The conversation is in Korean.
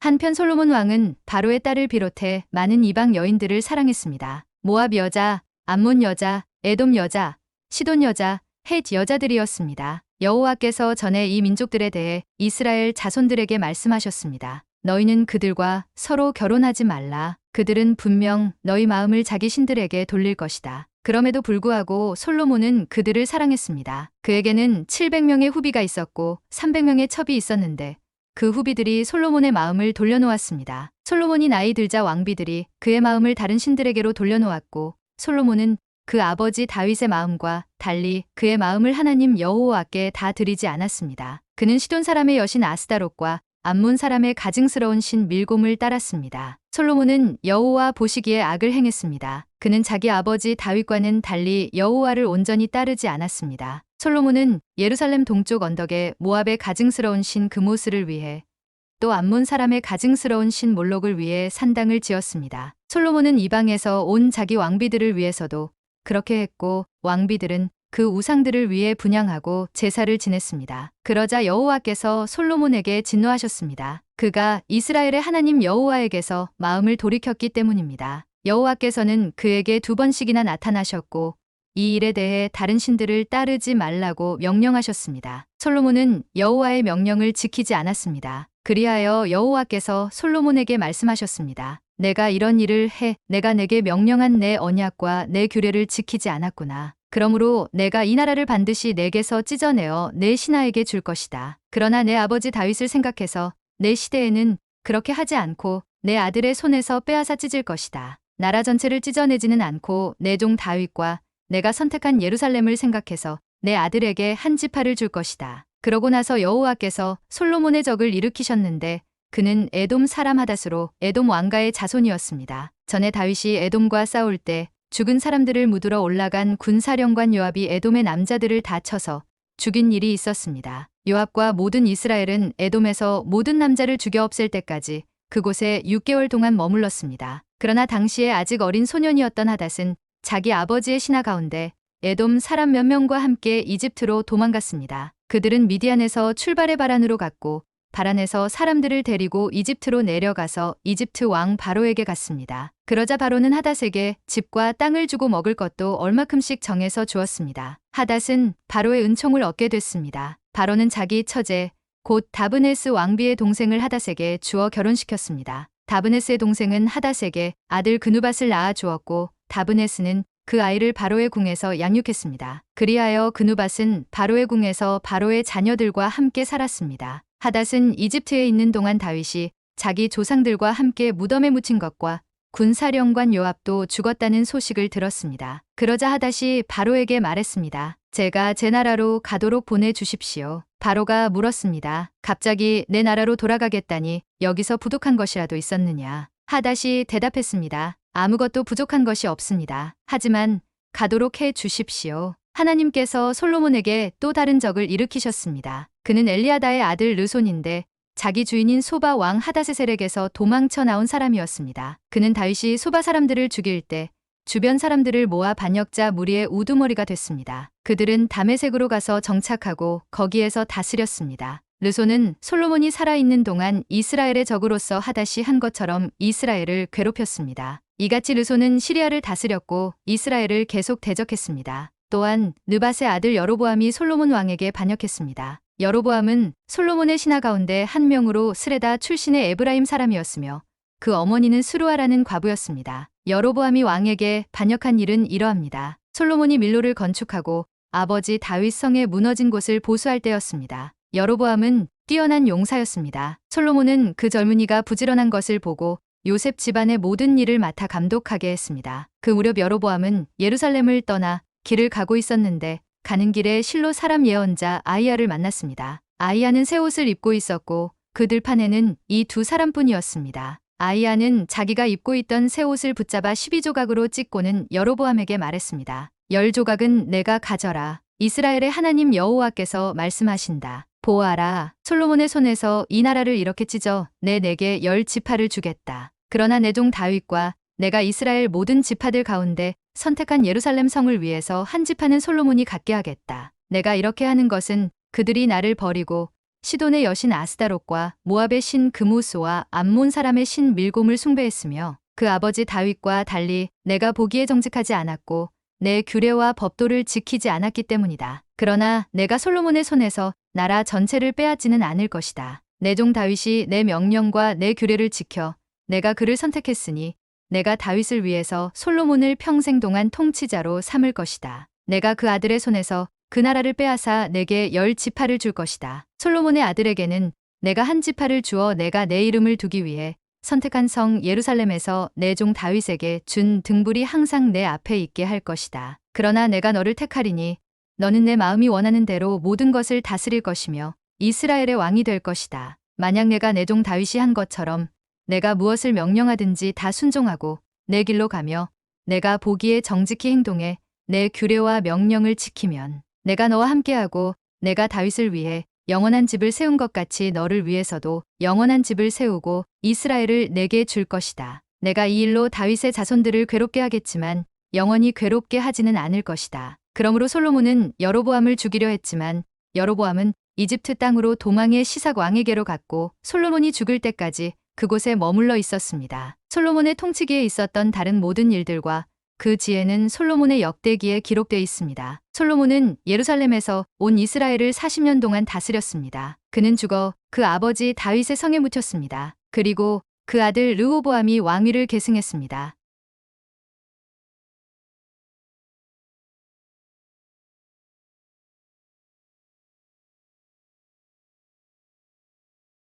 한편 솔로몬 왕은 바로의 딸을 비롯해 많은 이방 여인들을 사랑했습니다. 모압 여자, 암몬 여자, 에돔 여자, 시돈 여자, 헷 여자들이었습니다. 여호와께서 전에 이 민족들에 대해 이스라엘 자손들에게 말씀하셨습니다. 너희는 그들과 서로 결혼하지 말라. 그들은 분명 너희 마음을 자기 신들에게 돌릴 것이다. 그럼에도 불구하고 솔로몬은 그들을 사랑했습니다. 그에게는 700명의 후비가 있었고 300명의 첩이 있었는데 그 후비들이 솔로몬의 마음을 돌려놓았습니다. 솔로몬이 나이 들자 왕비들이 그의 마음을 다른 신들에게로 돌려놓았고 솔로몬은 그 아버지 다윗의 마음과 달리 그의 마음을 하나님 여호와께 다 드리지 않았습니다. 그는 시돈 사람의 여신 아스다롯과 암몬 사람의 가증스러운 신 밀곰을 따랐습니다. 솔로몬은 여호와 보시기에 악을 행했습니다. 그는 자기 아버지 다윗과는 달리 여호와를 온전히 따르지 않았습니다. 솔로몬은 예루살렘 동쪽 언덕에 모압의 가증스러운 신 그모스를 위해 또 암몬 사람의 가증스러운 신 몰록을 위해 산당을 지었습니다. 솔로몬은 이방에서 온 자기 왕비들을 위해서도 그렇게 했고 왕비들은 그 우상들을 위해 분향하고 제사를 지냈습니다. 그러자 여호와께서 솔로몬에게 진노하셨습니다. 그가 이스라엘의 하나님 여호와에게서 마음을 돌이켰기 때문입니다. 여호와께서는 그에게 2번씩이나 나타나셨고 이 일에 대해 다른 신들을 따르지 말라고 명령하셨습니다. 솔로몬은 여호와의 명령을 지키지 않았습니다. 그리하여 여호와께서 솔로몬에게 말씀하셨습니다. 내가 이런 일을 해 내가 내게 명령한 내 언약과 내 규례를 지키지 않았구나. 그러므로 내가 이 나라를 반드시 내게서 찢어내어 내 신하에게 줄 것이다. 그러나 내 아버지 다윗을 생각해서 내 시대에는 그렇게 하지 않고 내 아들의 손에서 빼앗아 찢을 것이다. 나라 전체를 찢어내지는 않고 내 종 다윗과 내가 선택한 예루살렘을 생각해서 내 아들에게 한 지파를 줄 것이다. 그러고 나서 여호와께서 솔로몬의 적을 일으키셨는데 그는 에돔 사람 하닷으로 에돔 왕가의 자손이었습니다. 전에 다윗이 에돔과 싸울 때 죽은 사람들을 묻으러 올라간 군사령관 요압이 에돔의 남자들을 다 쳐서 죽인 일이 있었습니다. 요압과 모든 이스라엘은 에돔에서 모든 남자를 죽여 없앨 때까지 그곳에 6개월 동안 머물렀습니다. 그러나 당시에 아직 어린 소년이었던 하닷은 자기 아버지의 신하 가운데 에돔 사람 몇 명과 함께 이집트로 도망갔습니다. 그들은 미디안에서 출발의 바란으로 갔고 바란에서 사람들을 데리고 이집트로 내려가서 이집트 왕 바로에게 갔습니다. 그러자 바로는 하닷에게 집과 땅을 주고 먹을 것도 얼마큼씩 정해서 주었습니다. 하닷은 바로의 은총을 얻게 됐습니다. 바로는 자기 처제 곧 다브네스 왕비의 동생을 하닷에게 주어 결혼시켰습니다. 다브네스의 동생은 하닷에게 아들 그누밧을 낳아 주었고 다브네스는 그 아이를 바로의 궁에서 양육했습니다. 그리하여 그누밧은 바로의 궁에서 바로의 자녀들과 함께 살았습니다. 하닷은 이집트에 있는 동안 다윗이 자기 조상들과 함께 무덤에 묻힌 것과 군사령관 요압도 죽었다는 소식을 들었습니다. 그러자 하닷이 바로에게 말했습니다. 제가 제 나라로 가도록 보내주십시오. 바로가 물었습니다. 갑자기 내 나라로 돌아가겠다니 여기서 부족한 것이라도 있었느냐? 하닷이 대답했습니다. 아무것도 부족한 것이 없습니다. 하지만 가도록 해 주십시오. 하나님께서 솔로몬에게 또 다른 적을 일으키셨습니다. 그는 엘리아다의 아들 르손인데 자기 주인인 소바 왕 하다세셀에게서 도망쳐 나온 사람이었습니다. 그는 다윗이 소바 사람들을 죽일 때 주변 사람들을 모아 반역자 무리의 우두머리가 됐습니다. 그들은 다메섹으로 가서 정착하고 거기에서 다스렸습니다. 르손은 솔로몬이 살아있는 동안 이스라엘의 적으로서 하닷이 한 것처럼 이스라엘을 괴롭혔습니다. 이같이 르손은 시리아를 다스렸고 이스라엘을 계속 대적했습니다. 또한 느밧의 아들 여로보암이 솔로몬 왕에게 반역했습니다. 여로보암은 솔로몬의 신하 가운데 한 명으로 스레다 출신의 에브라임 사람이었으며 그 어머니는 스루아라는 과부였습니다. 여로보암이 왕에게 반역한 일은 이러합니다. 솔로몬이 밀로를 건축하고 아버지 다윗 성에 무너진 곳을 보수할 때였습니다. 여로보암은 뛰어난 용사였습니다. 솔로몬은 그 젊은이가 부지런한 것을 보고 요셉 집안의 모든 일을 맡아 감독하게 했습니다. 그 무렵 여로보암은 예루살렘을 떠나 길을 가고 있었는데 가는 길에 실로 사람 예언자 아이야를 만났습니다. 아이야는 새 옷을 입고 있었고 그 들판에는 이 2사람뿐이었습니다. 아이야는 자기가 입고 있던 새 옷을 붙잡아 12조각으로 찢고는 여로보암에게 말했습니다. 10조각은 내가 가져라. 이스라엘의 하나님 여호와께서 말씀하신다. 보아라. 솔로몬의 손에서 이 나라를 이렇게 찢어 내게 10지파를 주겠다. 그러나 내 종 다윗과 내가 이스라엘 모든 지파들 가운데 선택한 예루살렘 성을 위해서 한 지파는 솔로몬이 갖게 하겠다. 내가 이렇게 하는 것은 그들이 나를 버리고 시돈의 여신 아스다롯과 모압의 신 그무스와 암몬 사람의 신 밀곰을 숭배했으며 그 아버지 다윗과 달리 내가 보기에 정직하지 않았고 내 규례와 법도를 지키지 않았기 때문이다. 그러나 내가 솔로몬의 손에서 나라 전체를 빼앗지는 않을 것이다. 내 종 다윗이 내 명령과 내 규례를 지켜 내가 그를 선택했으니 내가 다윗을 위해서 솔로몬을 평생 동안 통치자로 삼을 것이다. 내가 그 아들의 손에서 그 나라를 빼앗아 내게 10지파를 줄 것이다. 솔로몬의 아들에게는 내가 한 지파를 주어 내가 내 이름을 두기 위해 선택한 성 예루살렘에서 내 종 다윗에게 준 등불이 항상 내 앞에 있게 할 것이다. 그러나 내가 너를 택하리니 너는 내 마음이 원하는 대로 모든 것을 다스릴 것이며 이스라엘의 왕이 될 것이다. 만약 내가 내 종 다윗이 한 것처럼 내가 무엇을 명령하든지 다 순종하고 내 길로 가며 내가 보기에 정직히 행동해 내 규례와 명령을 지키면 내가 너와 함께하고 내가 다윗을 위해 영원한 집을 세운 것 같이 너를 위해서도 영원한 집을 세우고 이스라엘을 내게 줄 것이다. 내가 이 일로 다윗의 자손들을 괴롭게 하겠지만 영원히 괴롭게 하지는 않을 것이다. 그러므로 솔로몬은 여로보암을 죽이려 했지만 여로보암은 이집트 땅으로 도망해 시삭 왕에게로 갔고 솔로몬이 죽을 때까지 그곳에 머물러 있었습니다. 솔로몬의 통치기에 있었던 다른 모든 일들과 그 지혜는 솔로몬의 역대기에 기록되어 있습니다. 솔로몬은 예루살렘에서 온 이스라엘을 40년 동안 다스렸습니다. 그는 죽어 그 아버지 다윗의 성에 묻혔습니다. 그리고 그 아들 르호보암이 왕위를 계승했습니다.